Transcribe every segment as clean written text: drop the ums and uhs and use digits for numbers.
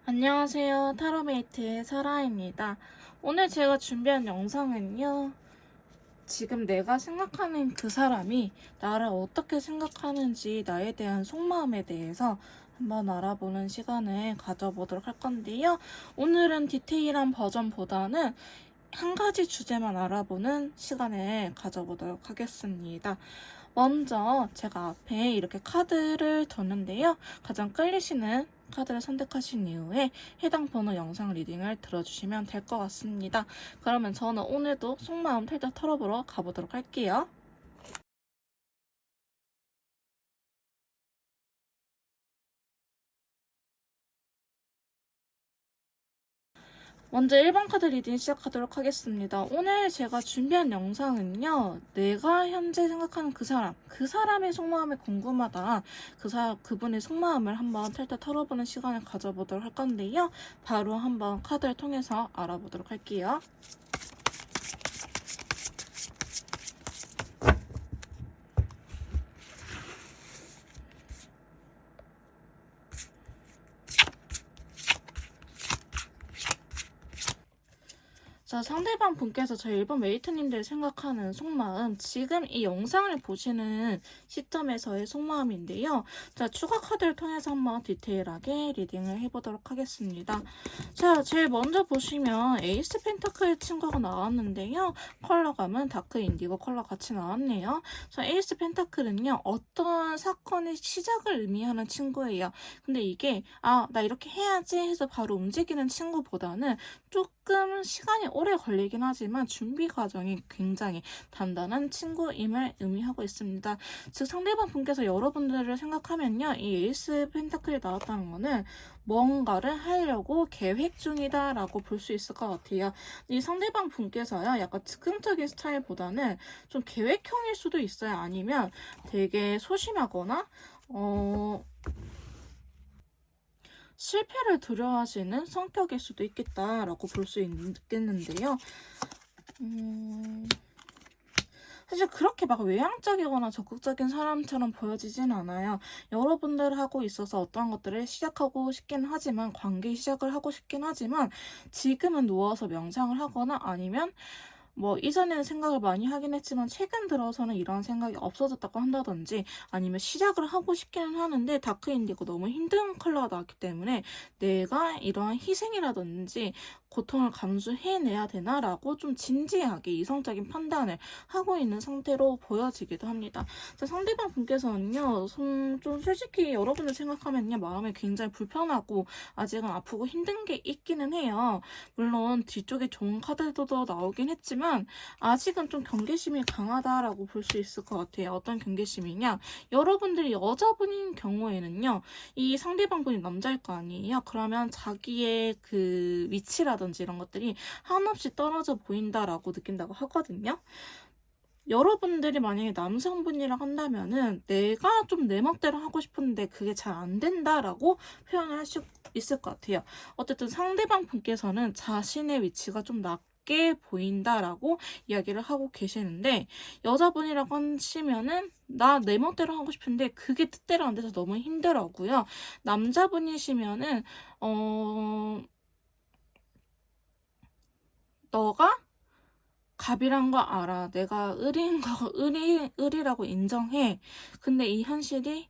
안녕하세요. 타로메이트의 설아입니다. 오늘 제가 준비한 영상은요. 지금 내가 생각하는 그 사람이 나를 어떻게 생각하는지 나에 대한 속마음에 대해서 한번 알아보는 시간을 가져보도록 할 건데요. 오늘은 디테일한 버전보다는 한 가지 주제만 알아보는 시간을 가져보도록 하겠습니다. 먼저 제가 앞에 이렇게 카드를 뒀는데요. 가장 끌리시는 카드를 선택하신 이후에 해당 번호 영상 리딩을 들어주시면 될 것 같습니다. 그러면 저는 오늘도 속마음 털털 털어보러 가보도록 할게요. 먼저 1번 카드 리딩 시작하도록 하겠습니다. 오늘 제가 준비한 영상은요. 내가 현재 생각하는 그 사람의 속마음이 궁금하다. 그분의 속마음을 한번 털털 털어보는 시간을 가져보도록 할 건데요. 바로 한번 카드를 통해서 알아보도록 할게요. 자, 상대방 분께서 저희 일본 메이트님들 생각하는 속마음, 지금 이 영상을 보시는 시점에서의 속마음인데요. 자, 추가 카드를 통해서 한번 디테일하게 리딩을 해보도록 하겠습니다. 자, 제일 먼저 보시면 에이스 펜타클 친구가 나왔는데요. 컬러감은 다크 인디고 컬러 같이 나왔네요. 자, 에이스 펜타클은요, 어떤 사건의 시작을 의미하는 친구예요. 근데 이게, 나 이렇게 해야지 해서 바로 움직이는 친구보다는 조금 시간이 오래 걸리긴 하지만 준비 과정이 굉장히 단단한 친구임을 의미하고 있습니다. 즉 상대방 분께서 여러분들을 생각하면요. 이 에이스 펜타클이 나왔다는 거는 뭔가를 하려고 계획 중이다 라고 볼 수 있을 것 같아요. 이 상대방 분께서요. 약간 즉흥적인 스타일보다는 좀 계획형일 수도 있어요. 아니면 되게 소심하거나 실패를 두려워하시는 성격일 수도 있겠다라고 볼 수 있겠는데요. 사실 그렇게 막 외향적이거나 적극적인 사람처럼 보여지진 않아요. 여러분들하고 있어서 어떠한 것들을 시작하고 싶긴 하지만, 관계 시작을 하고 싶긴 하지만, 지금은 누워서 명상을 하거나 아니면 이전에는 생각을 많이 하긴 했지만 최근 들어서는 이런 생각이 없어졌다고 한다든지 아니면 시작을 하고 싶기는 하는데 다크 인디고 너무 힘든 컬러가 나왔기 때문에 내가 이러한 희생이라든지 고통을 감수해내야 되나라고 좀 진지하게 이성적인 판단을 하고 있는 상태로 보여지기도 합니다. 자, 상대방 분께서는요, 좀 솔직히 여러분을 생각하면요, 마음이 굉장히 불편하고 아직은 아프고 힘든 게 있기는 해요. 물론 뒤쪽에 좋은 카드도 나오긴 했지만 아직은 좀 경계심이 강하다라고 볼 수 있을 것 같아요. 어떤 경계심이냐? 여러분들이 여자분인 경우에는요, 이 상대방 분이 남자일 거 아니에요? 그러면 자기의 그 위치라든지 이런 것들이 한없이 떨어져 보인다라고 느낀다고 하거든요. 여러분들이 만약에 남성분이랑 한다면은 내가 좀 내 멋대로 하고 싶은데 그게 잘 안 된다라고 표현을 할 수 있을 것 같아요. 어쨌든 상대방 분께서는 자신의 위치가 좀 낮게 보인다라고 이야기를 하고 계시는데 여자분이라고 하시면은 나 내 멋대로 하고 싶은데 그게 뜻대로 안 돼서 너무 힘들어고요. 남자분이시면은 너가 갑이란 거 알아. 내가 을이라고 인정해. 근데 이 현실이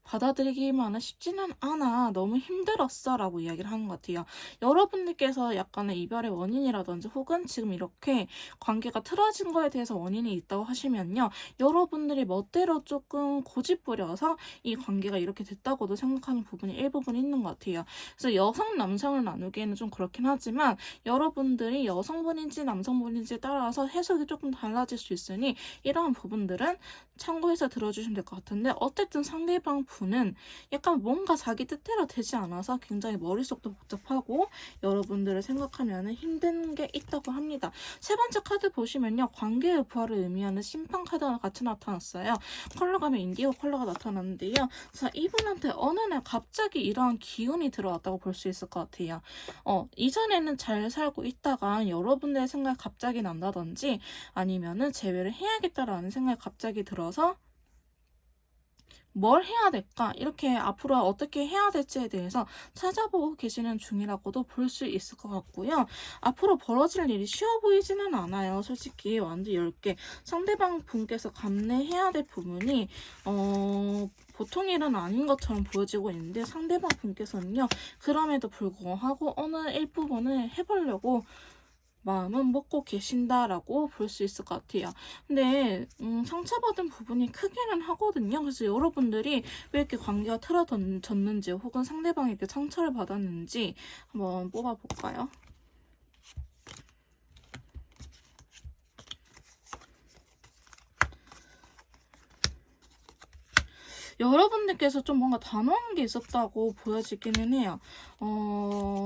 받아들이기만은 쉽지는 않아. 너무 힘들었어. 라고 이야기를 하는 것 같아요. 여러분들께서 약간의 이별의 원인이라든지 혹은 지금 이렇게 관계가 틀어진 거에 대해서 원인이 있다고 하시면요. 여러분들이 멋대로 조금 고집부려서 이 관계가 이렇게 됐다고도 생각하는 부분이 일부분 있는 것 같아요. 그래서 여성, 남성을 나누기에는 좀 그렇긴 하지만 여러분들이 여성분인지 남성분인지에 따라서 해석이 조금 달라질 수 있으니 이러한 부분들은 참고해서 들어주시면 될 것 같은데 어쨌든 상대방 분은 약간 뭔가 자기 뜻대로 되지 않아서 굉장히 머릿속도 복잡하고 여러분들을 생각하면 힘든 게 있다고 합니다. 세 번째 카드 보시면요. 관계의 부활을 의미하는 심판 카드가 같이 나타났어요. 컬러감의 인디고 컬러가 나타났는데요. 자, 이분한테 어느 날 갑자기 이러한 기운이 들어왔다고 볼 수 있을 것 같아요. 이전에는 잘 살고 있다가 여러분들의 생각이 갑자기 난다든지 아니면은 재회를 해야겠다라는 생각이 갑자기 들어서 뭘 해야 될까? 이렇게 앞으로 어떻게 해야 될지에 대해서 찾아보고 계시는 중이라고도 볼 수 있을 것 같고요. 앞으로 벌어질 일이 쉬워 보이지는 않아요. 솔직히 완전 10개. 상대방 분께서 감내해야 될 부분이 보통 일은 아닌 것처럼 보여지고 있는데 상대방 분께서는요. 그럼에도 불구하고 어느 일부분을 해보려고 마음은 먹고 계신다라고 볼 수 있을 것 같아요. 근데 상처받은 부분이 크기는 하거든요. 그래서 여러분들이 왜 이렇게 관계가 틀어졌는지 혹은 상대방에게 상처를 받았는지 한번 뽑아볼까요? 여러분들께서 좀 뭔가 단호한 게 있었다고 보여지기는 해요.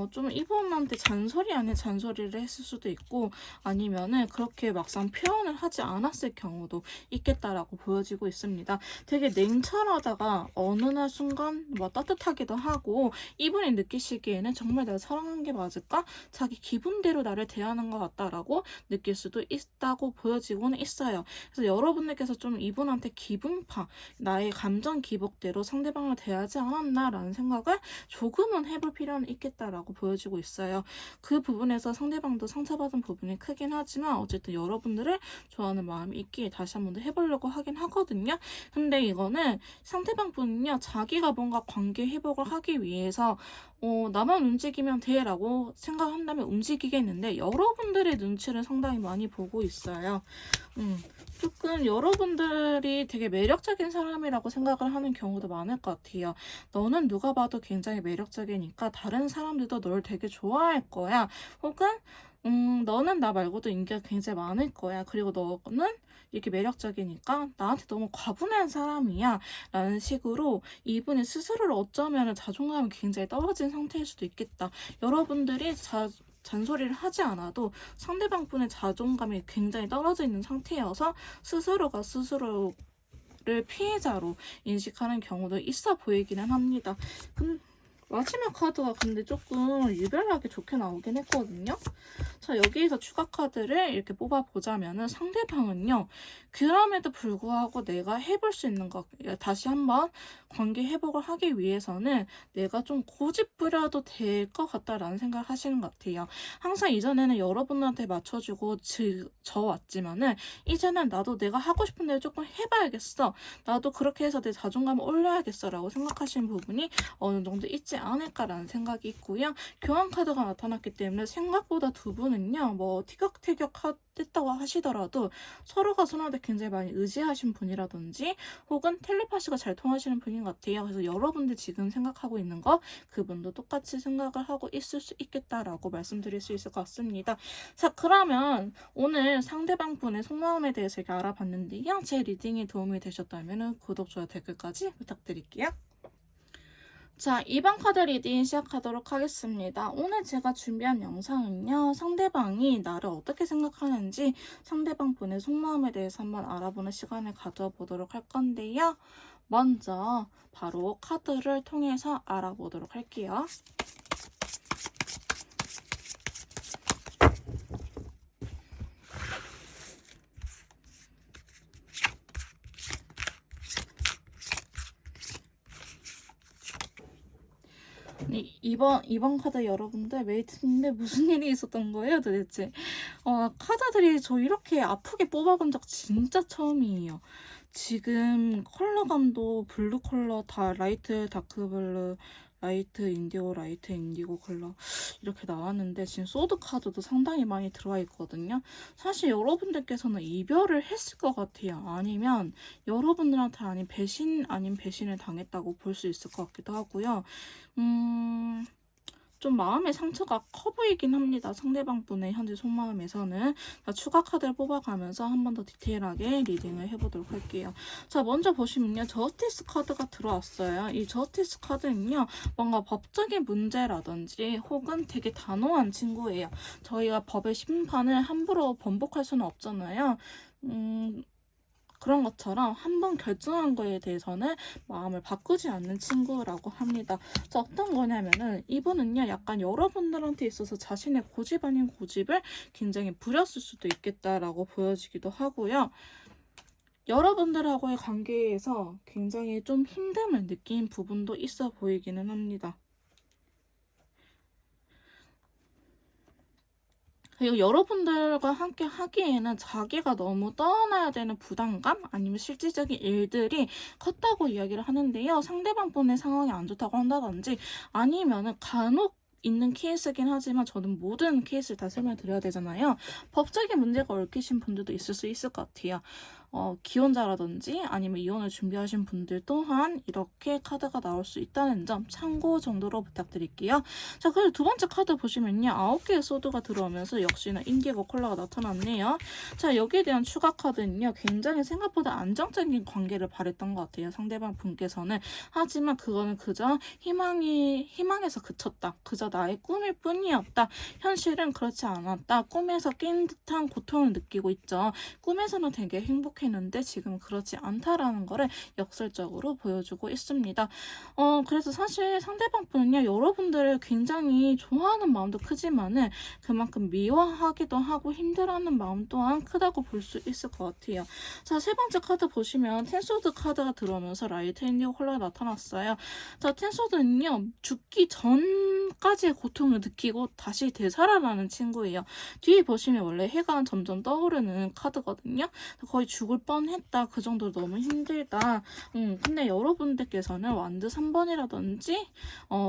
좀 이분한테 잔소리 아닌 잔소리를 했을 수도 있고 아니면은 그렇게 막상 표현을 하지 않았을 경우도 있겠다라고 보여지고 있습니다. 되게 냉철하다가 어느 날 순간 뭐 따뜻하기도 하고 이분이 느끼시기에는 정말 내가 사랑하는 게 맞을까? 자기 기분대로 나를 대하는 것 같다라고 느낄 수도 있다고 보여지고는 있어요. 그래서 여러분들께서 좀 이분한테 기분파, 나의 감정 기복대로 상대방을 대하지 않았나라는 생각을 조금은 해볼 필요는 있겠다라고 보여지고 있어요. 그 부분에서 상대방도 상처받은 부분이 크긴 하지만 어쨌든 여러분들을 좋아하는 마음이 있기에 다시 한 번 더 해보려고 하긴 하거든요. 근데 이거는 상대방 분은요. 자기가 뭔가 관계 회복을 하기 위해서 나만 움직이면 돼라고 생각한다면 움직이겠는데 여러분들의 눈치를 상당히 많이 보고 있어요. 조금 여러분들이 되게 매력적인 사람이라고 생각을 하는 경우도 많을 것 같아요. 너는 누가 봐도 굉장히 매력적이니까 다른 사람들도 널 되게 좋아할 거야. 혹은 너는 나 말고도 인기가 굉장히 많을 거야. 그리고 너는 이렇게 매력적이니까 나한테 너무 과분한 사람이야. 라는 식으로 이분이 스스로를 어쩌면 자존감이 굉장히 떨어진 상태일 수도 있겠다. 여러분들이 잔소리를 하지 않아도 상대방 분의 자존감이 굉장히 떨어져 있는 상태여서 스스로가 스스로를 피해자로 인식하는 경우도 있어 보이기는 합니다. 마지막 카드가 근데 조금 유별나게 좋게 나오긴 했거든요. 자, 여기에서 추가 카드를 이렇게 뽑아보자면은 상대방은요. 그럼에도 불구하고 내가 해볼 수 있는 것, 다시 한번 관계 회복을 하기 위해서는 내가 좀 고집 부려도 될 것 같다라는 생각을 하시는 것 같아요. 항상 이전에는 여러분한테 맞춰주고 져왔지만은 이제는 나도 내가 하고 싶은 대로 조금 해봐야겠어. 나도 그렇게 해서 내 자존감을 올려야겠어 라고 생각하시는 부분이 어느 정도 있지 않을까라는 생각이 있고요. 교환 카드가 나타났기 때문에 생각보다 두 분은요. 뭐 티격태격 했다고 하시더라도 서로가 서로한테 굉장히 많이 의지하신 분이라든지 혹은 텔레파시가 잘 통하시는 분인 것 같아요. 그래서 여러분들 지금 생각하고 있는 거 그분도 똑같이 생각을 하고 있을 수 있겠다라고 말씀드릴 수 있을 것 같습니다. 자, 그러면 오늘 상대방 분의 속마음에 대해서 이렇게 알아봤는데요. 제 리딩이 도움이 되셨다면 구독, 좋아요, 댓글까지 부탁드릴게요. 자, 2번 카드 리딩 시작하도록 하겠습니다. 오늘 제가 준비한 영상은요. 상대방이 나를 어떻게 생각하는지 상대방 분의 속마음에 대해서 한번 알아보는 시간을 가져보도록 할 건데요. 먼저 바로 카드를 통해서 알아보도록 할게요. 네, 이번 카드 여러분들 메이트인데 무슨 일이 있었던 거예요 도대체? 카드들이 저 이렇게 아프게 뽑아본 적 진짜 처음이에요. 지금 컬러감도 블루 컬러 다 라이트 다크 블루, 라이트 인디고, 라이트 인디고 컬러 이렇게 나왔는데 지금 소드 카드도 상당히 많이 들어와 있거든요. 사실 여러분들께서는 이별을 했을 것 같아요. 아니면 여러분들한테 아닌 배신을 당했다고 볼 수 있을 것 같기도 하고요. 좀 마음의 상처가 커 보이긴 합니다. 상대방 분의 현재 속마음에서는. 추가 카드를 뽑아가면서 한 번 더 디테일하게 리딩을 해보도록 할게요. 자, 먼저 보시면요. 저스티스 카드가 들어왔어요. 이 저스티스 카드는요. 뭔가 법적인 문제라든지 혹은 되게 단호한 친구예요. 저희가 법의 심판을 함부로 번복할 수는 없잖아요. 그런 것처럼 한번 결정한 거에 대해서는 마음을 바꾸지 않는 친구라고 합니다. 자, 어떤 거냐면은 이분은요 약간 여러분들한테 있어서 자신의 고집 아닌 고집을 굉장히 부렸을 수도 있겠다라고 보여지기도 하고요. 여러분들하고의 관계에서 굉장히 좀 힘듦을 느낀 부분도 있어 보이기는 합니다. 그리고 여러분들과 함께 하기에는 자기가 너무 떠나야 되는 부담감 아니면 실질적인 일들이 컸다고 이야기를 하는데요. 상대방 분의 상황이 안 좋다고 한다든지 아니면은 간혹 있는 케이스긴 하지만 저는 모든 케이스를 다 설명드려야 되잖아요. 법적인 문제가 얽히신 분들도 있을 수 있을 것 같아요. 기혼자라든지 아니면 이혼을 준비하신 분들 또한 이렇게 카드가 나올 수 있다는 점 참고 정도로 부탁드릴게요. 자, 그리고 두 번째 카드 보시면요. 9개의 소드가 들어오면서 역시나 인디고 컬러가 나타났네요. 자, 여기에 대한 추가 카드는요. 굉장히 생각보다 안정적인 관계를 바랬던 것 같아요. 상대방 분께서는. 하지만 그거는 그저 희망에서 그쳤다. 그저 나의 꿈일 뿐이었다. 현실은 그렇지 않았다. 꿈에서 낀 듯한 고통을 느끼고 있죠. 꿈에서는 되게 행복했는데 지금 그렇지 않다라는 거를 역설적으로 보여주고 있습니다. 그래서 사실 상대방 분은요, 여러분들을 굉장히 좋아하는 마음도 크지만은 그만큼 미워하기도 하고 힘들어하는 마음 또한 크다고 볼 수 있을 것 같아요. 자, 세 번째 카드 보시면 텐소드 카드가 들어오면서 라이트 인디고 컬러가 나타났어요. 자, 텐소드는요, 죽기 전까지의 고통을 느끼고 다시 되살아나는 친구예요. 뒤에 보시면 원래 해가 점점 떠오르는 카드거든요. 거의 죽을 뻔했다. 그 정도로 너무 힘들다. 근데 여러분들께서는 완드 3번이라든지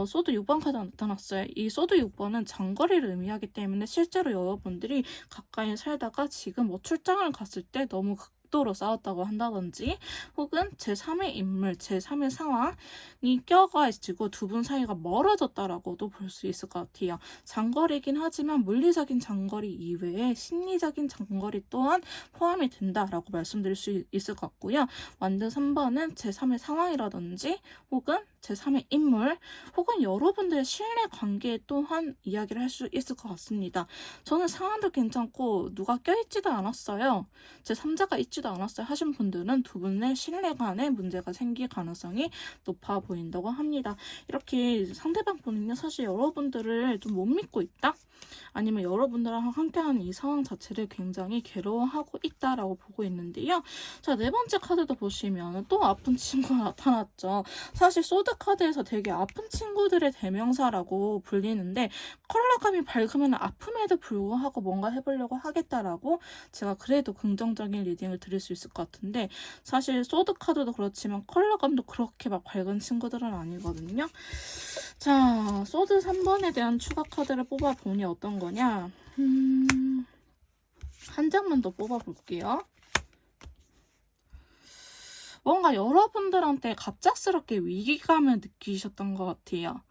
소드 6번 카드가 나타났어요. 이 소드 6번은 장거리를 의미하기 때문에 실제로 여러분들이 가까이 살다가 지금 뭐 출장을 갔을 때 너무 극도로 싸웠다고 한다든지 혹은 제3의 인물, 제3의 상황이 껴가지고 두 분 사이가 멀어졌다라고도 볼 수 있을 것 같아요. 장거리긴 하지만 물리적인 장거리 이외에 심리적인 장거리 또한 포함이 된다라고 말씀드릴 수 있을 것 같고요. 완드 3번은 제3의 상황이라든지 혹은 제3의 인물 혹은 여러분들의 신뢰 관계 또한 이야기를 할 수 있을 것 같습니다. 저는 상황도 괜찮고 누가 껴있지도 않았어요. 제3자가 있지도 않았어요 하신 분들은 두 분의 신뢰 간에 문제가 생길 가능성이 높아 보인다고 합니다. 이렇게 상대방 분은요, 사실 여러분들을 좀 못 믿고 있다? 아니면 여러분들랑 함께하는 이 상황 자체를 굉장히 괴로워하고 있다라고 보고 있는데요. 자, 네 번째 카드도 보시면 또 아픈 친구가 나타났죠. 사실 소드 카드에서 되게 아픈 친구들의 대명사라고 불리는데 컬러감이 밝으면 아픔에도 불구하고 뭔가 해보려고 하겠다라고 제가 그래도 긍정적인 리딩을 드릴 수 있을 것 같은데 사실 소드 카드도 그렇지만 컬러감도 그렇게 막 밝은 친구들은 아니거든요. 자, 소드 3번에 대한 추가 카드를 뽑아보니 어떤 거냐? 한 장만 더 뽑아볼게요. 뭔가 여러분들한테 갑작스럽게 위기감을 느끼셨던 것 같아요.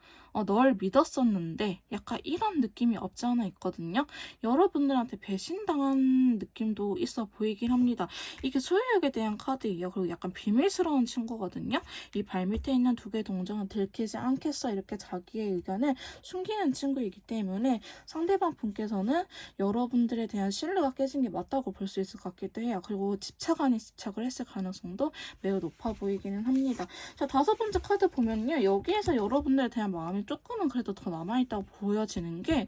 널 믿었었는데 약간 이런 느낌이 없지 않아 있거든요. 여러분들한테 배신당한 느낌도 있어 보이긴 합니다. 이게 소유욕에 대한 카드예요. 그리고 약간 비밀스러운 친구거든요. 이 발밑에 있는 두 개의 동정은 들키지 않겠어 이렇게 자기의 의견을 숨기는 친구이기 때문에 상대방 분께서는 여러분들에 대한 신뢰가 깨진 게 맞다고 볼 수 있을 것 같기도 해요. 그리고 집착 아닌 집착을 했을 가능성도 매우 높아 보이기는 합니다. 자, 다섯 번째 카드 보면요. 여기에서 여러분들에 대한 마음이 조금은 그래도 더 남아있다고 보여지는 게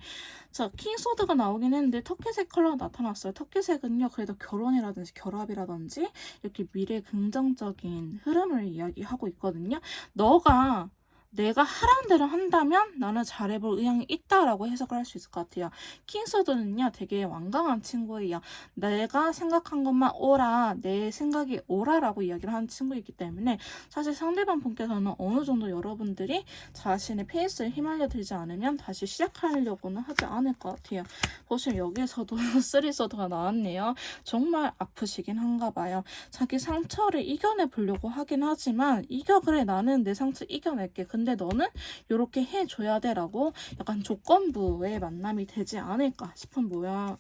자, 킹소드가 나오긴 했는데 터키색 컬러가 나타났어요. 터키색은요. 그래도 결혼이라든지 결합이라든지 이렇게 미래 긍정적인 흐름을 이야기하고 있거든요. 내가 하라는 대로 한다면 나는 잘해볼 의향이 있다라고 해석을 할 수 있을 것 같아요. 킹소드는요, 되게 완강한 친구예요. 내가 생각한 것만 오라, 내 생각이 오라라고 이야기를 하는 친구이기 때문에 사실 상대방 분께서는 어느 정도 여러분들이 자신의 페이스에 휘말려 들지 않으면 다시 시작하려고는 하지 않을 것 같아요. 보시면 여기에서도 쓰리소드가 나왔네요. 정말 아프시긴 한가 봐요. 자기 상처를 이겨내 보려고 하긴 하지만 그래 나는 내 상처 이겨낼게. 근데 너는 이렇게 해줘야 돼라고 약간 조건부의 만남이 되지 않을까 싶은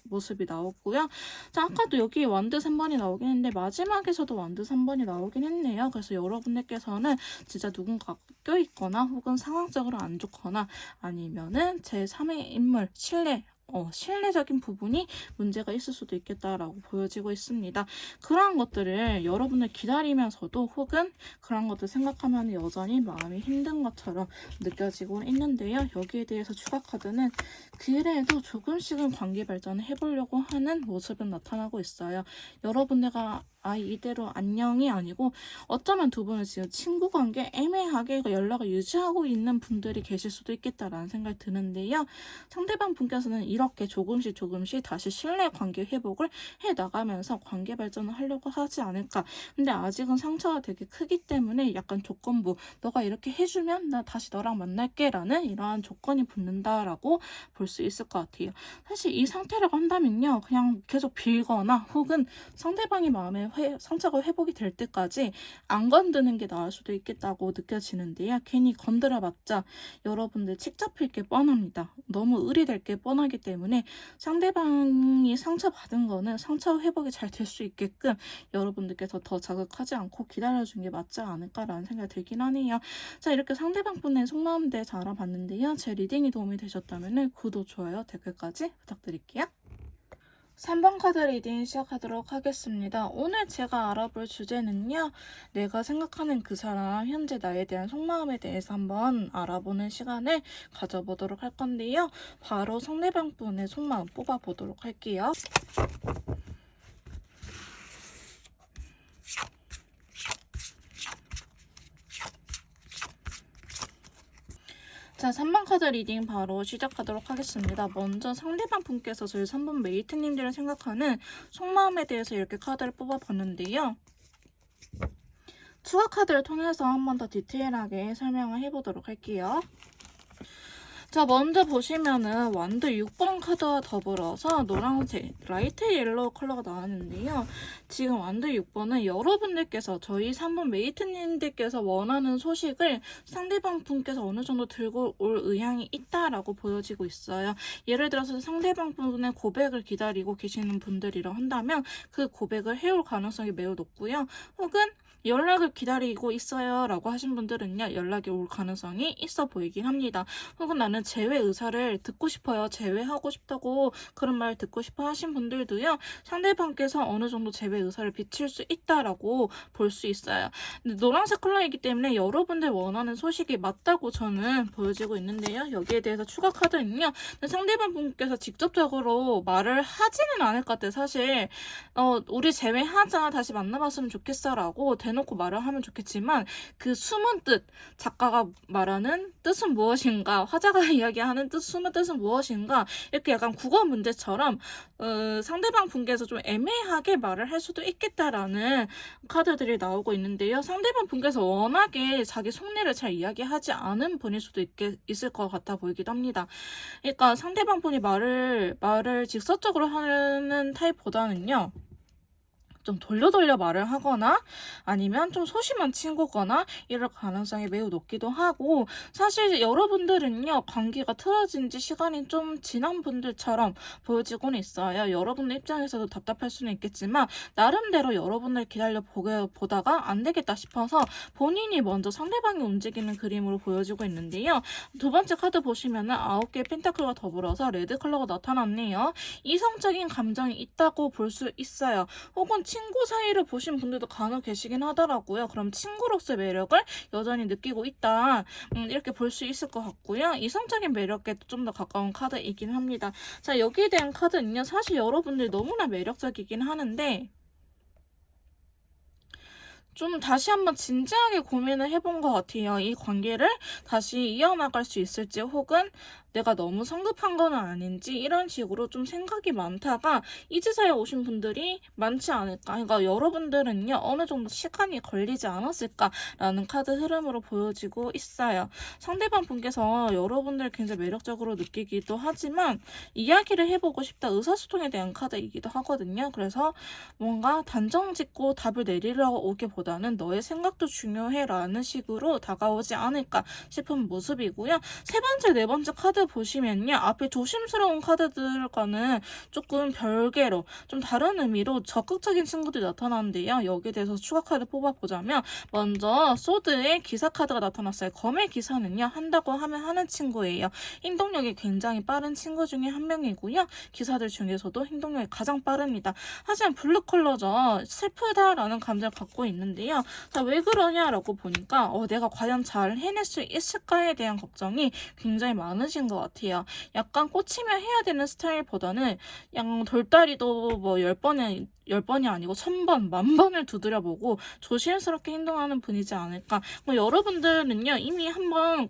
모습이 나오고요. 자, 아까도 여기 완드 3번이 나오긴 했는데 마지막에서도 완드 3번이 나오긴 했네요. 그래서 여러분들께서는 진짜 누군가 껴있거나 혹은 상황적으로 안 좋거나 아니면은 제3의 인물, 신뢰 신뢰적인 부분이 문제가 있을 수도 있겠다라고 보여지고 있습니다. 그러한 것들을 여러분을 기다리면서도 혹은 그런 것들 생각하면 여전히 마음이 힘든 것처럼 느껴지고 있는데요. 여기에 대해서 추가 카드는 그래도 조금씩은 관계 발전을 해보려고 하는 모습은 나타나고 있어요. 여러분들과 이대로 안녕이 아니고 어쩌면 두 분은 지금 친구 관계 애매하게 연락을 유지하고 있는 분들이 계실 수도 있겠다라는 생각이 드는데요. 상대방 분께서는 이렇게 조금씩 다시 신뢰 관계 회복을 해 나가면서 관계 발전을 하려고 하지 않을까. 근데 아직은 상처가 되게 크기 때문에 약간 조건부, 너가 이렇게 해주면 나 다시 너랑 만날게 라는 이러한 조건이 붙는다라고 볼 수 있을 것 같아요. 사실 이 상태라고 한다면요, 그냥 계속 빌거나 혹은 상대방의 마음에 상처가 회복이 될 때까지 안 건드는 게 나을 수도 있겠다고 느껴지는데요. 괜히 건드려봤자 여러분들 책 잡힐 게 뻔합니다. 너무 의리될 게 뻔하기 때문에 상대방이 상처받은 거는 상처 회복이 잘 될 수 있게끔 여러분들께서 더 자극하지 않고 기다려주는 게 맞지 않을까라는 생각이 들긴 하네요. 자, 이렇게 상대방분의 속마음 대해서 알아봤는데요. 제 리딩이 도움이 되셨다면 구독, 좋아요, 댓글까지 부탁드릴게요. 3번 카드 리딩 시작하도록 하겠습니다. 오늘 제가 알아볼 주제는요, 내가 생각하는 그 사람, 현재 나에 대한 속마음에 대해서 한번 알아보는 시간을 가져보도록 할 건데요. 바로 상대방 분의 속마음 뽑아보도록 할게요. 자, 3번 카드 리딩 바로 시작하도록 하겠습니다. 먼저 상대방 분께서 저희 3번 메이트님들을 생각하는 속마음에 대해서 이렇게 카드를 뽑아봤는데요. 추가 카드를 통해서 한 번 더 디테일하게 설명을 해보도록 할게요. 자, 먼저 보시면은 완드 6번 카드와 더불어서 노란색, 라이트 옐로우 컬러가 나왔는데요. 지금 완드 6번은 여러분들께서 저희 3번 메이트님들께서 원하는 소식을 상대방 분께서 어느 정도 들고 올 의향이 있다라고 보여지고 있어요. 예를 들어서 상대방 분의 고백을 기다리고 계시는 분들이라 한다면 그 고백을 해올 가능성이 매우 높고요. 혹은 연락을 기다리고 있어요 라고 하신 분들은요, 연락이 올 가능성이 있어 보이긴 합니다. 혹은 나는 재회 의사를 듣고 싶어요, 재회하고 싶다고 그런 말 듣고 싶어 하신 분들도요, 상대방께서 어느 정도 재회 의사를 비칠 수 있다라고 볼 수 있어요. 근데 노란색 컬러이기 때문에 여러분들 원하는 소식이 맞다고 저는 보여지고 있는데요. 여기에 대해서 추가 카드는요, 상대방 분께서 직접적으로 말을 하지는 않을 것 같아요. 사실 우리 재회하자, 다시 만나봤으면 좋겠어 라고 대놓고 말을 하면 좋겠지만, 그 숨은 뜻, 작가가 말하는 뜻은 무엇인가, 화자가 이야기하는 숨은 뜻은 무엇인가, 이렇게 약간 국어 문제처럼 상대방 분께서 좀 애매하게 말을 할 수도 있겠다라는 카드들이 나오고 있는데요. 상대방 분께서 워낙에 자기 속내를 잘 이야기하지 않은 분일 수도 있을 것 같아 보이기도 합니다. 그러니까 상대방 분이 말을 직접적으로 하는 타입보다는요, 좀 돌려 말을 하거나 아니면 좀 소심한 친구거나 이럴 가능성이 매우 높기도 하고, 사실 여러분들은요, 관계가 틀어진 지 시간이 좀 지난 분들처럼 보여지고는 있어요. 여러분들 입장에서도 답답할 수는 있겠지만 나름대로 여러분들 보다가 안 되겠다 싶어서 본인이 먼저 상대방이 움직이는 그림으로 보여지고 있는데요. 두 번째 카드 보시면은 9개의 펜타클과 더불어서 레드 컬러가 나타났네요. 이성적인 감정이 있다고 볼 수 있어요. 혹은 친구 사이를 보신 분들도 간혹 계시긴 하더라고요. 그럼 친구로서의 매력을 여전히 느끼고 있다, 이렇게 볼 수 있을 것 같고요. 이성적인 매력에 좀 더 가까운 카드이긴 합니다. 자, 여기에 대한 카드는요, 사실 여러분들 너무나 매력적이긴 하는데 좀 다시 한번 진지하게 고민을 해본 것 같아요. 이 관계를 다시 이어나갈 수 있을지, 혹은 내가 너무 성급한 건 아닌지, 이런 식으로 좀 생각이 많다가 이제서야 오신 분들이 많지 않을까. 그러니까 여러분들은요, 어느 정도 시간이 걸리지 않았을까라는 카드 흐름으로 보여지고 있어요. 상대방 분께서 여러분들 굉장히 매력적으로 느끼기도 하지만 이야기를 해보고 싶다, 의사소통에 대한 카드이기도 하거든요. 그래서 뭔가 단정 짓고 답을 내리려고 오기보다 보다는 너의 생각도 중요해라는 식으로 다가오지 않을까 싶은 모습이고요. 세 번째, 네 번째 카드 보시면요. 앞에 조심스러운 카드들과는 조금 별개로 좀 다른 의미로 적극적인 친구들이 나타나는데요. 여기에 대해서 추가 카드 뽑아보자면 먼저 소드의 기사 카드가 나타났어요. 검의 기사는요. 한다고 하면 하는 친구예요. 행동력이 굉장히 빠른 친구 중에 한 명이고요. 기사들 중에서도 행동력이 가장 빠릅니다. 하지만 블루 컬러죠. 슬프다라는 감정을 갖고 있는데요. 자, 왜 그러냐라고 보니까 내가 과연 잘 해낼 수 있을까에 대한 걱정이 굉장히 많으신 것 같아요. 약간 꽂히면 해야 되는 스타일보다는 그냥 돌다리도 뭐 10번이 아니고 1000번, 10,000번을 두드려보고 조심스럽게 행동하는 분이지 않을까. 뭐 여러분들은요, 이미 한번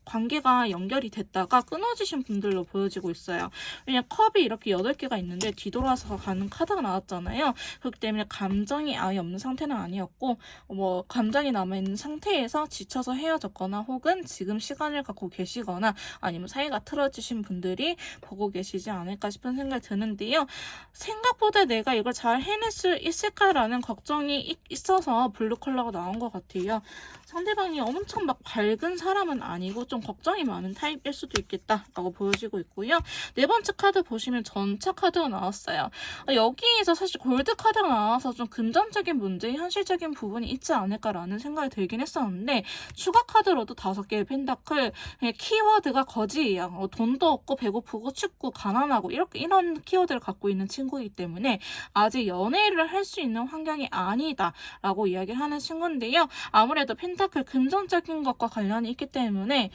관계가 연결이 됐다가 끊어지신 분들로 보여지고 있어요. 왜냐면 컵이 이렇게 8개가 있는데 뒤돌아서 가는 카드가 나왔잖아요. 그렇기 때문에 감정이 아예 없는 상태는 아니었고, 뭐 감정이 남아있는 상태에서 지쳐서 헤어졌거나 혹은 지금 시간을 갖고 계시거나 아니면 사이가 틀어지신 분들이 보고 계시지 않을까 싶은 생각이 드는데요. 생각보다 내가 이걸 잘 해낼 수 있을까라는 걱정이 있어서 블루 컬러가 나온 것 같아요. 상대방이 엄청 막 밝은 사람은 아니고 좀 걱정이 많은 타입일 수도 있겠다라고 보여지고 있고요. 네 번째 카드 보시면 전차 카드가 나왔어요. 여기에서 사실 골드 카드가 나와서 좀 금전적인 문제, 현실적인 부분이 있지 않을까라는 생각이 들긴 했었는데 추가 카드로도 5개의 펜타클, 키워드가 거지예요. 돈도 없고 배고프고 춥고 가난하고 이런 키워드를 갖고 있는 친구이기 때문에 아직 연애를 할 수 있는 환경이 아니다라고 이야기를 하는 친구인데요. 아무래도 펜타클 금전적인 것과 관련이 있기 때문에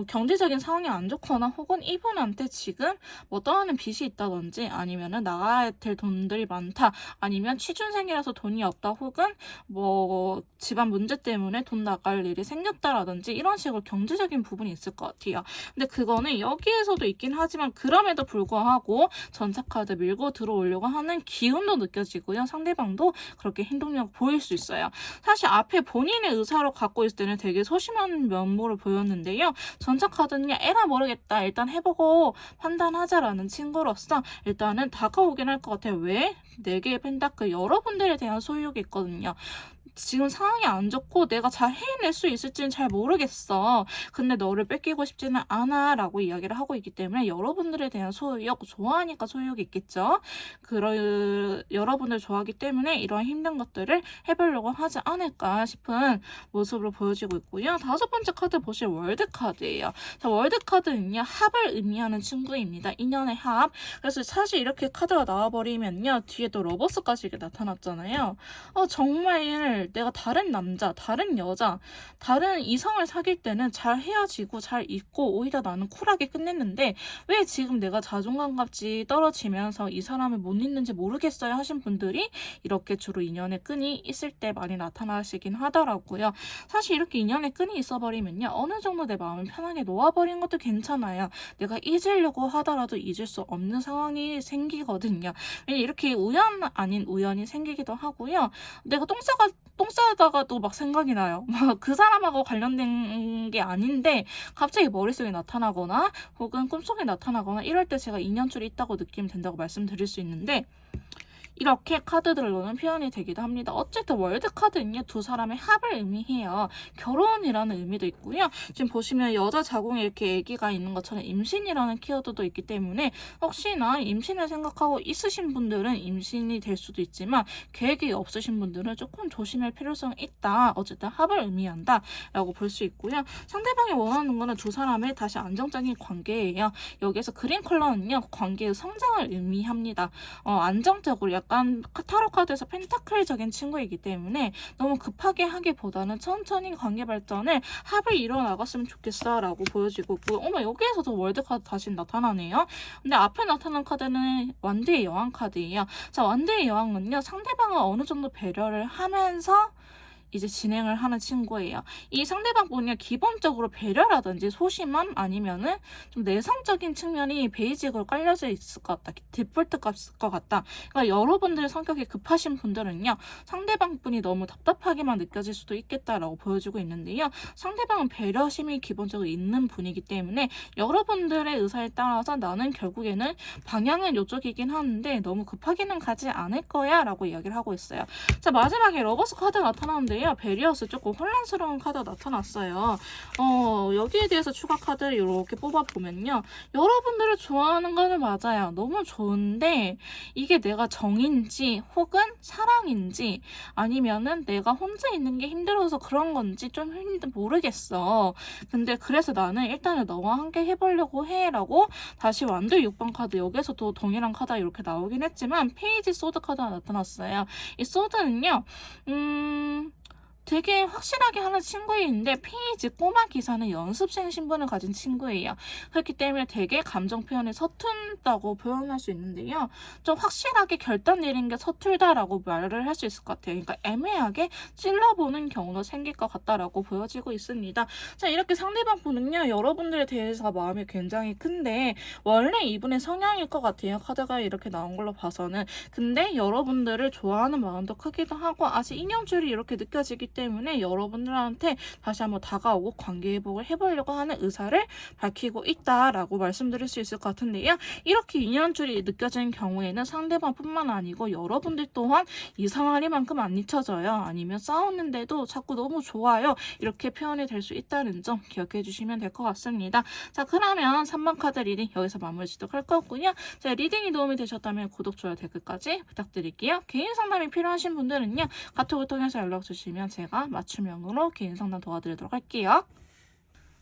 경제적인 상황이 안 좋거나 혹은 이분한테 지금 뭐 떠나는 빚이 있다든지 아니면은 나가야 될 돈들이 많다 아니면 취준생이라서 돈이 없다 혹은 뭐 집안 문제 때문에 돈 나갈 일이 생겼다라든지 이런 식으로 경제적인 부분이 있을 것 같아요. 근데 그거는 여기에서도 있긴 하지만 그럼에도 불구하고 전차 카드 밀고 들어오려고 하는 기운도 느껴지고요. 상대방도 그렇게 행동력 보일 수 있어요. 사실 앞에 본인의 의사로 갖고 있을 때는 되게 소심한 면모를 보였는데요. 전차 카드는 에라 모르겠다. 일단 해보고 판단하자라는 친구로서 일단은 다가오긴 할 것 같아요. 왜? 4개의 펜타클 여러분들에 대한 소유욕이 있거든요. 지금 상황이 안 좋고 내가 잘 해낼 수 있을지는 잘 모르겠어. 근데 너를 뺏기고 싶지는 않아 라고 이야기를 하고 있기 때문에 여러분들에 대한 소유욕, 좋아하니까 소유욕이 있겠죠. 여러분들 좋아하기 때문에 이런 힘든 것들을 해보려고 하지 않을까 싶은 모습으로 보여지고 있고요. 5번째 카드 보실 월드 카드예요. 자, 월드 카드는요. 합을 의미하는 친구입니다. 인연의 합. 그래서 사실 이렇게 카드가 나와버리면요. 뒤에 또 러버스까지 이렇게 나타났잖아요. 정말 내가 다른 남자, 다른 여자, 다른 이성을 사귈 때는 잘 헤어지고 잘 잊고 오히려 나는 쿨하게 끝냈는데 왜 지금 내가 자존감 값이 떨어지면서 이 사람을 못 잊는지 모르겠어요 하신 분들이 이렇게 주로 인연의 끈이 있을 때 많이 나타나시긴 하더라고요. 사실 이렇게 인연의 끈이 있어버리면요. 어느 정도 내 마음을 편하게 놓아버린 것도 괜찮아요. 내가 잊으려고 하더라도 잊을 수 없는 상황이 생기거든요. 왜냐면 이렇게 우연 아닌 우연이 생기기도 하고요. 내가 똥 싸다가도 막 생각이 나요. 막 그 사람하고 관련된 게 아닌데 갑자기 머릿속에 나타나거나 혹은 꿈속에 나타나거나 이럴 때 제가 인연줄이 있다고 느끼면 된다고 말씀드릴 수 있는데 이렇게 카드들로는 표현이 되기도 합니다. 어쨌든 월드 카드는요. 두 사람의 합을 의미해요. 결혼이라는 의미도 있고요. 지금 보시면 여자 자궁에 이렇게 아기가 있는 것처럼 임신이라는 키워드도 있기 때문에 혹시나 임신을 생각하고 있으신 분들은 임신이 될 수도 있지만 계획이 없으신 분들은 조금 조심할 필요성이 있다. 어쨌든 합을 의미한다 라고 볼 수 있고요. 상대방이 원하는 거는 두 사람의 다시 안정적인 관계예요. 여기에서 그린 컬러는요. 관계의 성장을 의미합니다. 안정적으로 약간 타로 카드에서 펜타클적인 친구이기 때문에 너무 급하게 하기보다는 천천히 관계 발전을 합을 이뤄 나갔으면 좋겠어 라고 보여지고 있고 여기에서도 월드 카드 다시 나타나네요. 근데 앞에 나타난 카드는 완대의 여왕 카드예요. 자, 완대의 여왕은요. 상대방을 어느 정도 배려를 하면서 이제 진행을 하는 친구예요. 이 상대방 분이 기본적으로 배려라든지 소심함 아니면은 좀 내성적인 측면이 베이직으로 깔려져 있을 것 같다. 디폴트가 있을 것 같다. 그러니까 여러분들 성격이 급하신 분들은요. 상대방 분이 너무 답답하게만 느껴질 수도 있겠다라고 보여주고 있는데요. 상대방은 배려심이 기본적으로 있는 분이기 때문에 여러분들의 의사에 따라서 나는 결국에는 방향은 이쪽이긴 하는데 너무 급하게는 가지 않을 거야 라고 이야기를 하고 있어요. 자, 마지막에 러버스 카드 나타나는데요. 베리어스 조금 혼란스러운 카드가 나타났어요. 여기에 대해서 추가 카드를 이렇게 뽑아보면요. 여러분들을 좋아하는 거는 맞아요. 너무 좋은데 이게 내가 정인지 혹은 사랑인지 아니면은 내가 혼자 있는 게 힘들어서 그런 건지 좀 모르겠어. 근데 그래서 나는 일단은 너와 함께 해보려고 해 라고 다시 완두 6번 카드 여기서도 동일한 카드가 이렇게 나오긴 했지만 페이지 소드 카드가 나타났어요. 이 소드는요. 되게 확실하게 하는 친구인데 페이지 꼬마 기사는 연습생 신분을 가진 친구예요. 그렇기 때문에 되게 감정 표현이 서툰다고 표현할 수 있는데요. 좀 확실하게 결단 내린 게 서툴다라고 말을 할 수 있을 것 같아요. 그러니까 애매하게 찔러보는 경우도 생길 것 같다라고 보여지고 있습니다. 자, 이렇게 상대방 분은요. 여러분들에 대해서 마음이 굉장히 큰데 원래 이분의 성향일 것 같아요. 카드가 이렇게 나온 걸로 봐서는. 근데 여러분들을 좋아하는 마음도 크기도 하고 아직 인연줄이 이렇게 느껴지기 때문에 여러분들한테 다시 한번 다가오고 관계 회복을 해보려고 하는 의사를 밝히고 있다라고 말씀드릴 수 있을 것 같은데요. 이렇게 인연줄이 느껴지는 경우에는 상대방뿐만 아니고 여러분들 또한 이상하리만큼 안 잊혀져요. 아니면 싸웠는데도 자꾸 너무 좋아요. 이렇게 표현이 될 수 있다는 점 기억해 주시면 될 것 같습니다. 자, 그러면 3번 카드 리딩 여기서 마무리 짓도록 할 거고요. 자, 리딩이 도움이 되셨다면 구독, 좋아요, 댓글까지 부탁드릴게요. 개인 상담이 필요하신 분들은요. 카톡을 통해서 연락 주시면 제가 맞춤형으로 개인 상담 도와드리도록 할게요.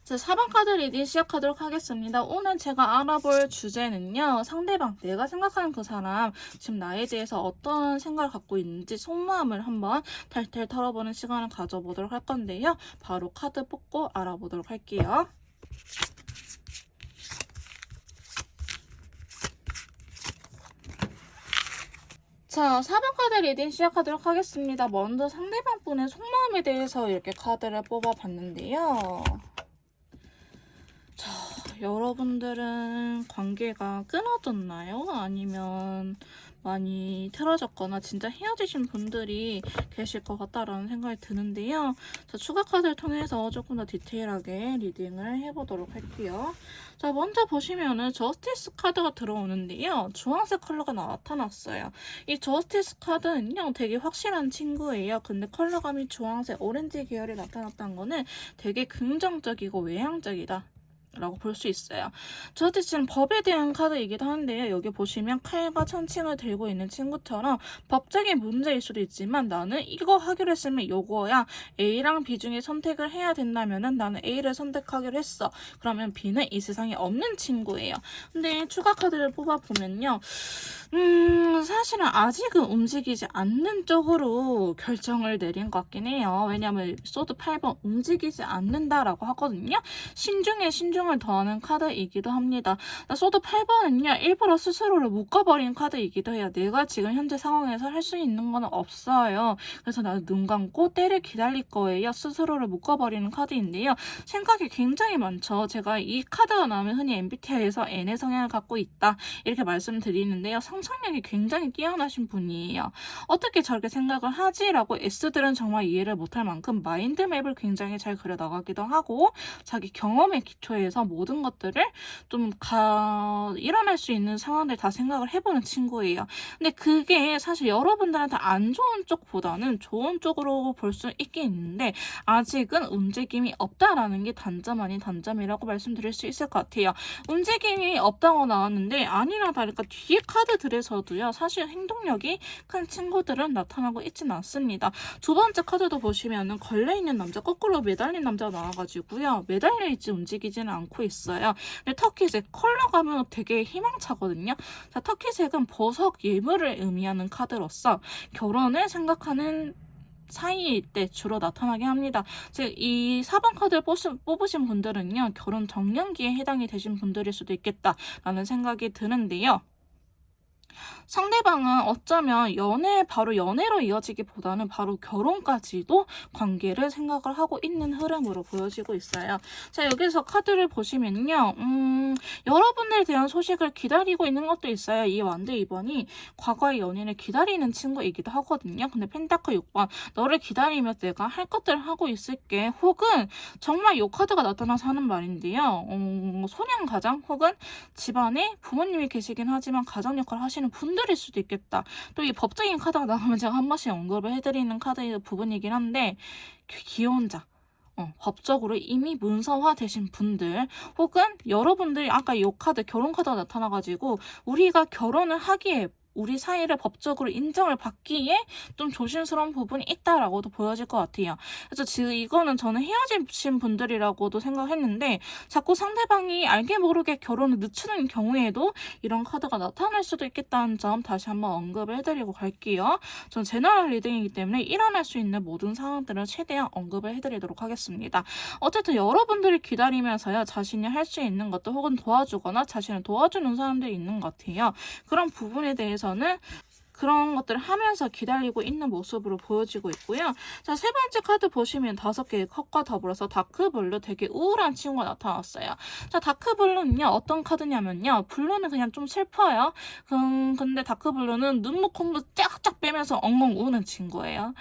자, 4번 카드 리딩 시작하도록 하겠습니다. 오늘 제가 알아볼 주제는요. 상대방, 내가 생각하는 그 사람, 지금 나에 대해서 어떤 생각을 갖고 있는지 속마음을 한번 탈탈 털어보는 시간을 가져보도록 할 건데요. 바로 카드 뽑고 알아보도록 할게요. 자, 4번 카드 리딩 시작하도록 하겠습니다. 먼저 상대방 분의 속마음에 대해서 이렇게 카드를 뽑아봤는데요. 자, 여러분들은 관계가 끊어졌나요? 아니면 많이 틀어졌거나 진짜 헤어지신 분들이 계실 것 같다라는 생각이 드는데요. 자, 추가 카드를 통해서 조금 더 디테일하게 리딩을 해보도록 할게요. 자, 먼저 보시면은 저스티스 카드가 들어오는데요. 주황색 컬러가 나타났어요. 이 저스티스 카드는요. 되게 확실한 친구예요. 근데 컬러감이 주황색, 오렌지 계열이 나타났다는 거는 되게 긍정적이고 외향적이다 라고 볼 수 있어요. 저스티스는 법에 대한 카드이기도 한데요. 여기 보시면 칼과 천칭을 들고 있는 친구처럼 법적인 문제일 수도 있지만 나는 이거 하기로 했으면 요거야. A랑 B 중에 선택을 해야 된다면은 나는 A를 선택하기로 했어. 그러면 B는 이 세상에 없는 친구예요. 근데 추가 카드를 뽑아보면요. 사실은 아직은 움직이지 않는 쪽으로 결정을 내린 것 같긴 해요. 왜냐면 소드 8번 움직이지 않는다라고 하거든요. 신중에 신중을 더하는 카드이기도 합니다. 소드 8번은요. 일부러 스스로를 묶어버린 카드이기도 해요. 내가 지금 현재 상황에서 할 수 있는 건 없어요. 그래서 나는 눈 감고 때를 기다릴 거예요. 스스로를 묶어버리는 카드인데요. 생각이 굉장히 많죠. 제가 이 카드가 나오면 흔히 MBTI에서 N의 성향을 갖고 있다. 이렇게 말씀드리는데요. 상상력이 굉장히 뛰어나신 분이에요. 어떻게 저렇게 생각을 하지? 라고 S들은 정말 이해를 못할 만큼 마인드맵을 굉장히 잘 그려나가기도 하고 자기 경험의 기초에서 모든 것들을 좀 일어날 수 있는 상황들 다 생각을 해보는 친구예요. 근데 그게 사실 여러분들한테 안 좋은 쪽보다는 좋은 쪽으로 볼 수 있긴 있는데 아직은 움직임이 없다라는 게 단점 아닌 단점이라고 말씀드릴 수 있을 것 같아요. 움직임이 없다고 나왔는데 아니나 다를까 뒤에 카드들에서도요. 사실 행동력이 큰 친구들은 나타나고 있진 않습니다. 두 번째 카드도 보시면은 걸려있는 남자, 거꾸로 매달린 남자가 나와가지고요. 매달려있지 움직이지는 않고 있어요. 근데 터키색 컬러감은 되게 희망차거든요. 자, 터키색은 보석 예물을 의미하는 카드로서 결혼을 생각하는 사이일 때 주로 나타나게 합니다. 즉, 이 4번 카드를 뽑으신 분들은요. 결혼 정년기에 해당이 되신 분들일 수도 있겠다라는 생각이 드는데요. 상대방은 어쩌면 바로 연애로 이어지기보다는 바로 결혼까지도 관계를 생각을 하고 있는 흐름으로 보여지고 있어요. 자, 여기서 카드를 보시면요. 여러분들에 대한 소식을 기다리고 있는 것도 있어요. 이 완드 2번이 과거의 연인을 기다리는 친구이기도 하거든요. 근데 펜타클 6번, 너를 기다리며 내가 할 것들을 하고 있을게. 혹은 정말 이 카드가 나타나서 하는 말인데요. 소년가장 혹은 집안에 부모님이 계시긴 하지만 가장 역할을 하시는 분들일 수도 있겠다. 또 이 법적인 카드가 나오면 제가 한 번씩 언급을 해드리는 카드 부분이긴 한데, 기혼자, 법적으로 이미 문서화 되신 분들, 혹은 여러분들이 아까 이 카드 결혼 카드가 나타나가지고 우리가 결혼을 하기에 우리 사이를 법적으로 인정을 받기에 좀 조심스러운 부분이 있다라고도 보여질 것 같아요. 그래서 지금 이거는 저는 헤어지신 분들이라고도 생각했는데, 자꾸 상대방이 알게 모르게 결혼을 늦추는 경우에도 이런 카드가 나타날 수도 있겠다는 점 다시 한번 언급을 해드리고 갈게요. 전 제너럴 리딩이기 때문에 일어날 수 있는 모든 상황들을 최대한 언급을 해드리도록 하겠습니다. 어쨌든 여러분들이 기다리면서요, 자신이 할 수 있는 것도 혹은 도와주거나 자신을 도와주는 사람들이 있는 것 같아요. 그런 부분에 대해서는 그런 것들을 하면서 기다리고 있는 모습으로 보여지고 있고요. 자, 세 번째 카드 보시면 5개의 컵과 더불어서 다크블루, 되게 우울한 친구가 나타났어요. 자, 다크블루는요, 어떤 카드냐면요. 블루는 그냥 좀 슬퍼요. 근데 다크블루는 눈물 콩도 쫙쫙 빼면서 엉엉 우는 친구예요.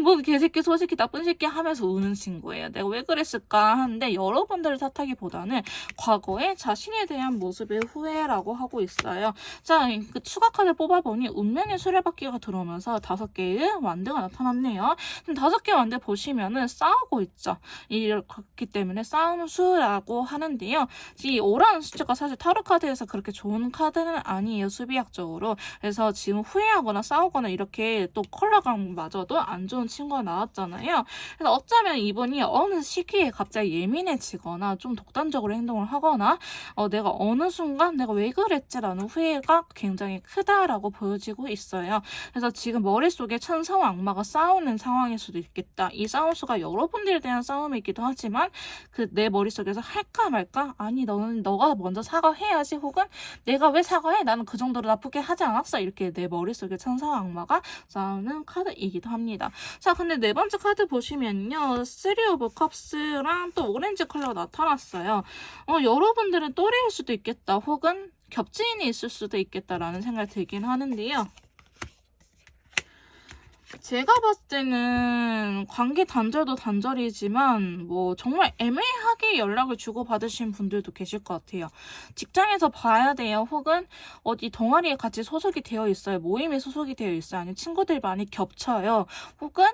뭐 개새끼 소새끼 나쁜 새끼 하면서 우는 친구예요. 내가 왜 그랬을까 하는데, 여러분들을 탓하기보다는 과거에 자신에 대한 모습의 후회라고 하고 있어요. 자, 그 추가 카드 뽑아보니 운명의 수레바퀴가 들어오면서 5개의 완드가 나타났네요. 5개의 완드 보시면은 싸우고 있죠. 그렇기 때문에 싸움수라고 하는데요. 이 5라는 숫자가 사실 타로 카드에서 그렇게 좋은 카드는 아니에요. 수비학적으로. 그래서 지금 후회하거나 싸우거나 이렇게 또 컬러감마저도 안 좋은 친구가 나왔잖아요. 그래서 어쩌면 이분이 어느 시기에 갑자기 예민해지거나 좀 독단적으로 행동을 하거나 내가 어느 순간 내가 왜 그랬지라는 후회가 굉장히 크다라고 보여지고 있어요. 그래서 지금 머릿속에 천사와 악마가 싸우는 상황일 수도 있겠다. 이 싸움수가 여러분들에 대한 싸움이기도 하지만 그 내 머릿속에서 할까 말까? 아니 너가 먼저 사과해야지. 혹은 내가 왜 사과해? 나는 그 정도로 나쁘게 하지 않았어. 이렇게 내 머릿속에 천사와 악마가 싸우는 카드이기도 합니다. 자, 근데 네 번째 카드 보시면요. 3 오브 컵스랑 또 오렌지 컬러가 나타났어요. 여러분들은 또래일 수도 있겠다. 혹은 겹지인이 있을 수도 있겠다라는 생각이 들긴 하는데요. 제가 봤을 때는 관계 단절도 단절이지만 뭐 정말 애매하게 연락을 주고받으신 분들도 계실 것 같아요. 직장에서 봐야 돼요. 혹은 어디 동아리에 같이 소속이 되어 있어요. 모임에 소속이 되어 있어요. 아니면 친구들이 많이 겹쳐요. 혹은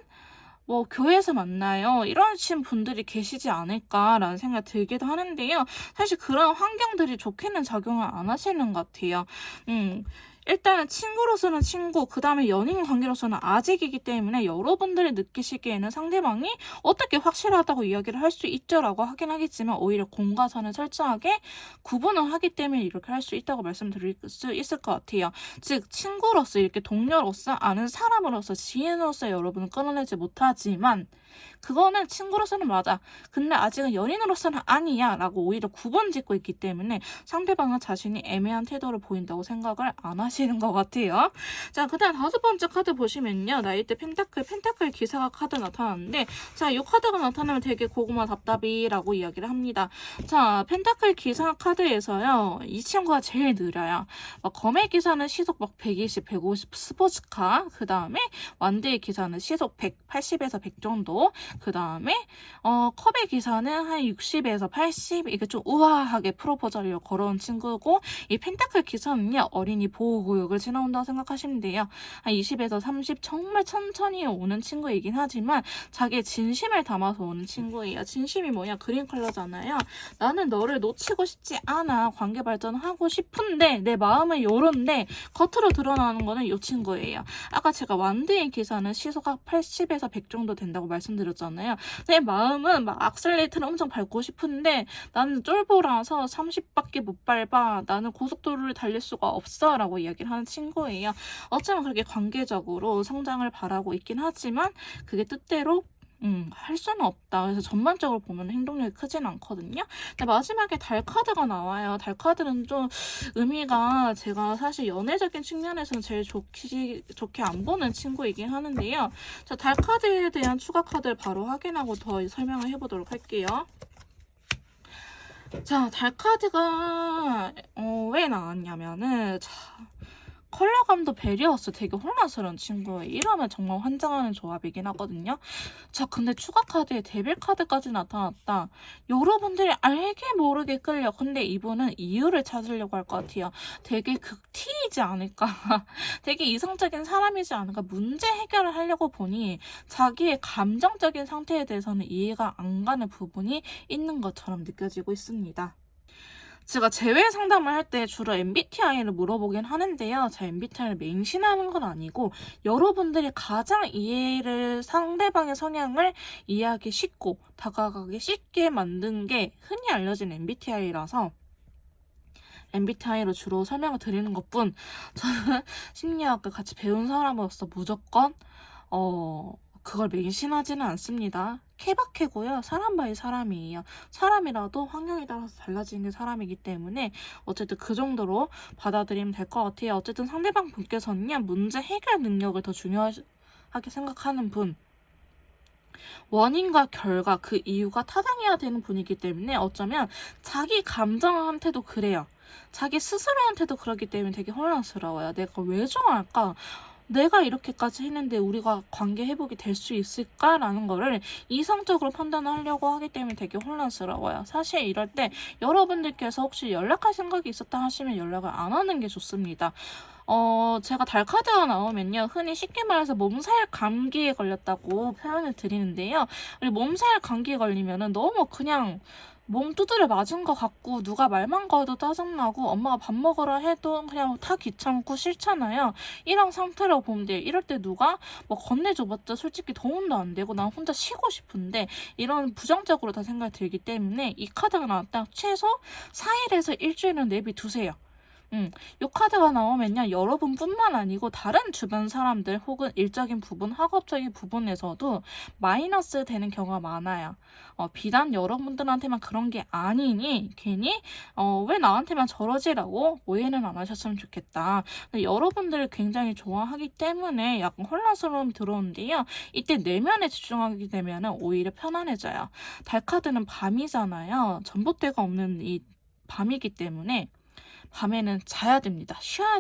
뭐 교회에서 만나요. 이러신 분들이 계시지 않을까라는 생각이 들기도 하는데요. 사실 그런 환경들이 좋게는 작용을 안 하시는 것 같아요. 일단은 친구로서는 친구, 그 다음에 연인 관계로서는 아직이기 때문에 여러분들이 느끼시기에는 상대방이 어떻게 확실하다고 이야기를 할 수 있죠라고 하긴 하겠지만, 오히려 공과 사는 철저하게 구분을 하기 때문에 이렇게 할 수 있다고 말씀드릴 수 있을 것 같아요. 즉 친구로서, 이렇게 동료로서, 아는 사람으로서, 지인으로서 여러분은 끊어내지 못하지만 그거는 친구로서는 맞아. 근데 아직은 연인으로서는 아니야 라고 오히려 구분 짓고 있기 때문에 상대방은 자신이 애매한 태도를 보인다고 생각을 안 하시는 것 같아요. 자, 그 다음 5번째 카드 보시면요. 나이트 펜타클 기사가 카드 나타났는데, 자, 이 카드가 나타나면 되게 고구마 답답이라고 이야기를 합니다. 자, 펜타클 기사 카드에서요. 이 친구가 제일 느려요. 검의 기사는 시속 120, 150 스포츠카, 그 다음에 완드의 기사는 시속 180에서 100 정도, 그 다음에 컵의 기사는 한 60에서 80, 이게 좀 우아하게 프로포즈를 걸어온 친구고, 이 펜타클 기사는요, 어린이 보호구역을 지나온다고 생각하시면 돼요. 한 20에서 30 정말 천천히 오는 친구이긴 하지만 자기의 진심을 담아서 오는 친구예요. 진심이 뭐냐? 그린 컬러잖아요. 나는 너를 놓치고 싶지 않아. 관계 발전하고 싶은데 내 마음은 요런데 겉으로 드러나는 거는 이 친구예요. 아까 제가 완드의 기사는 시속가 80에서 100 정도 된다고 말씀드렸잖아요. 내 마음은 막 악셀레이터를 엄청 밟고 싶은데 나는 쫄보라서 30밖에 못 밟아. 나는 고속도로를 달릴 수가 없어 라고 이야기를 하는 친구예요. 어쩌면 그렇게 관계적으로 성장을 바라고 있긴 하지만 그게 뜻대로 할 수는 없다. 그래서 전반적으로 보면 행동력이 크진 않거든요. 근데 마지막에 달 카드가 나와요. 달 카드는 좀 의미가 제가 사실 연애적인 측면에서는 제일 좋게 안 보는 친구이긴 하는데요. 자, 달 카드에 대한 추가 카드를 바로 확인하고 더 설명을 해보도록 할게요. 자, 달 카드가 왜 나왔냐면은 컬러감도 베리어스 되게 혼란스러운 친구예요. 이러면 정말 환장하는 조합이긴 하거든요. 자, 근데 추가 카드에 데빌 카드까지 나타났다. 여러분들이 알게 모르게 끌려. 근데 이분은 이유를 찾으려고 할 것 같아요. 되게 극티이지 않을까. 되게 이성적인 사람이지 않을까. 문제 해결을 하려고 보니 자기의 감정적인 상태에 대해서는 이해가 안 가는 부분이 있는 것처럼 느껴지고 있습니다. 제가 재회 상담을 할 때 주로 MBTI를 물어보긴 하는데요. 제 MBTI를 맹신하는 건 아니고 여러분들이 가장 이해를 상대방의 성향을 이해하기 쉽고 다가가기 쉽게 만든 게 흔히 알려진 MBTI라서 MBTI로 주로 설명을 드리는 것뿐 저는 심리학을 같이 배운 사람으로서 무조건 그걸 맹신하지는 않습니다. 케바케고요. 사람 바이 사람이에요. 사람이라도 환경에 따라서 달라지는 게 사람이기 때문에 어쨌든 그 정도로 받아들이면 될 것 같아요. 어쨌든 상대방 분께서는요. 문제 해결 능력을 더 중요하게 생각하는 분. 원인과 결과 그 이유가 타당해야 되는 분이기 때문에 어쩌면 자기 감정한테도 그래요. 자기 스스로한테도 그렇기 때문에 되게 혼란스러워요. 내가 왜 좋아할까? 내가 이렇게까지 했는데 우리가 관계 회복이 될 수 있을까라는 거를 이성적으로 판단하려고 하기 때문에 되게 혼란스러워요. 사실 이럴 때 여러분들께서 혹시 연락할 생각이 있었다 하시면 연락을 안 하는 게 좋습니다. 제가 달 카드가 나오면요. 흔히 쉽게 말해서 몸살 감기에 걸렸다고 표현을 드리는데요. 우리 몸살 감기에 걸리면은 너무 그냥 몸 두드려 맞은 것 같고 누가 말만 걸어도 짜증나고 엄마가 밥 먹으라 해도 그냥 다 귀찮고 싫잖아요. 이런 상태라고 보면 돼요. 이럴 때 누가 뭐 건네줘봤자 솔직히 도움도 안 되고 난 혼자 쉬고 싶은데 이런 부정적으로 다 생각이 들기 때문에 이 카드가 나왔다. 최소 4일에서 일주일은 내비두세요. 이 카드가 나오면요. 여러분뿐만 아니고 다른 주변 사람들 혹은 일적인 부분, 학업적인 부분에서도 마이너스 되는 경우가 많아요. 비단 여러분들한테만 그런 게 아니니 괜히 왜 나한테만 저러지라고 오해는 안 하셨으면 좋겠다. 여러분들을 굉장히 좋아하기 때문에 약간 혼란스러움이 들어오는데요. 이때 내면에 집중하게 되면 오히려 편안해져요. 달 카드는 밤이잖아요. 전봇대가 없는 이 밤이기 때문에 밤에는 자야 됩니다. 쉬어야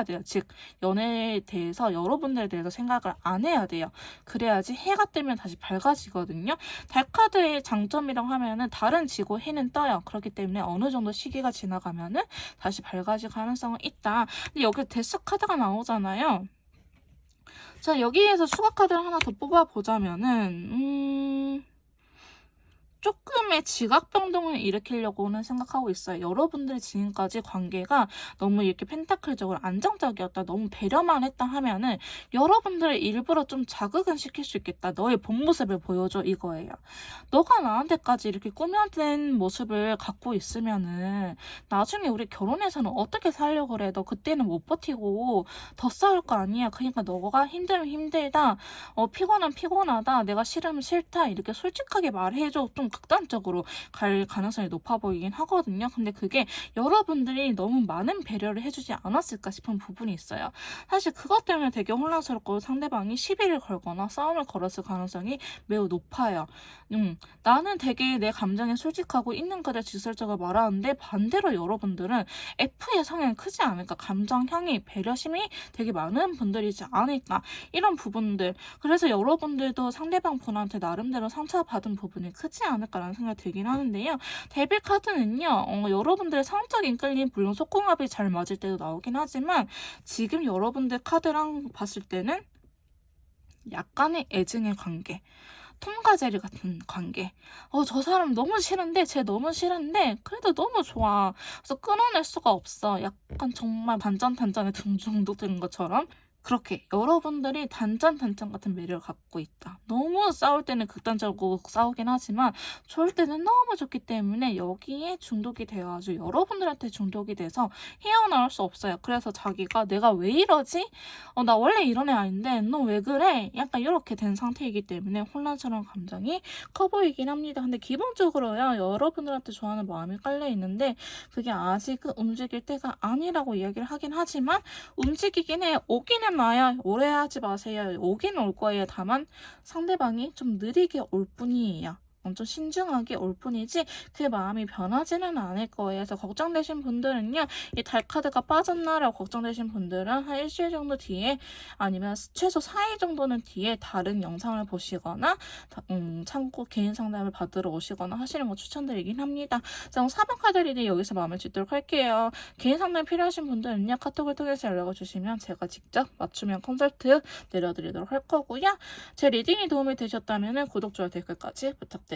돼요. 즉, 연애에 대해서, 여러분들에 대해서 생각을 안 해야 돼요. 그래야지 해가 뜨면 다시 밝아지거든요. 달카드의 장점이라고 하면은 달은 지고 해는 떠요. 그렇기 때문에 어느 정도 시기가 지나가면은 다시 밝아질 가능성은 있다. 근데 여기 데스 카드가 나오잖아요. 자, 여기에서 추가 카드를 하나 더 뽑아보자면은, 조금의 지각 변동을 일으키려고는 생각하고 있어요. 여러분들이 지금까지 관계가 너무 이렇게 펜타클적으로 안정적이었다, 너무 배려만 했다 하면은 여러분들을 일부러 좀 자극은 시킬 수 있겠다. 너의 본 모습을 보여줘 이거예요. 너가 나한테까지 이렇게 꾸며진 모습을 갖고 있으면은 나중에 우리 결혼해서는 어떻게 살려고 그래? 너 그때는 못 버티고 더 싸울 거 아니야. 그러니까 너가 힘들면 힘들다, 피곤하면 피곤하다, 내가 싫으면 싫다 이렇게 솔직하게 말해줘. 좀 극단적으로 갈 가능성이 높아 보이긴 하거든요. 근데 그게 여러분들이 너무 많은 배려를 해주지 않았을까 싶은 부분이 있어요. 사실 그것 때문에 되게 혼란스럽고 상대방이 시비를 걸거나 싸움을 걸었을 가능성이 매우 높아요. 나는 되게 내 감정에 솔직하고 있는 그대 직설적으로 말하는데 반대로 여러분들은 F의 성향이 크지 않을까, 감정형이 배려심이 되게 많은 분들이지 않을까, 이런 부분들. 그래서 여러분들도 상대방 분한테 나름대로 상처받은 부분이 크지 않을까라는 생각이 들긴 하는데요. 데빌 카드는요, 여러분들의 성적인 끌림, 물론 속궁합이 잘 맞을 때도 나오긴 하지만 지금 여러분들 카드랑 봤을 때는 약간의 애증의 관계, 톰과 제리 같은 관계. 저 사람 너무 싫은데, 쟤 너무 싫은데 그래도 너무 좋아. 그래서 끊어낼 수가 없어. 약간 정말 반전에 중독된 것처럼. 그렇게 여러분들이 단짠단짠 같은 매력을 갖고 있다. 너무 싸울 때는 극단적으로 싸우긴 하지만 좋을 때는 너무 좋기 때문에 여기에 중독이 되어가지고 여러분들한테 중독이 돼서 헤어나올 수 없어요. 그래서 자기가 내가 왜 이러지? 나 원래 이런 애 아닌데 너 왜 그래? 약간 이렇게 된 상태이기 때문에 혼란스러운 감정이 커 보이긴 합니다. 근데 기본적으로요, 여러분들한테 좋아하는 마음이 깔려 있는데 그게 아직은 움직일 때가 아니라고 이야기를 하긴 하지만 움직이긴 해. 오기는 와요. 오래하지 마세요. 오기는 올 거예요. 다만 상대방이 좀 느리게 올 뿐이에요. 엄청 신중하게 올 뿐이지 그 마음이 변하지는 않을 거예요. 그래서 걱정되신 분들은요, 이 달카드가 빠졌나라고 걱정되신 분들은 한 일주일 정도 뒤에 아니면 최소 4일 정도는 뒤에 다른 영상을 보시거나 참고 개인 상담을 받으러 오시거나 하시는 거 추천드리긴 합니다. 자, 그럼 4번 카드 리딩 여기서 마음을 짓도록 할게요. 개인 상담 필요하신 분들은요, 카톡을 통해서 연락을 주시면 제가 직접 맞춤형 컨설트 내려드리도록 할 거고요. 제 리딩이 도움이 되셨다면 구독, 좋아요, 댓글까지 부탁드릴게요.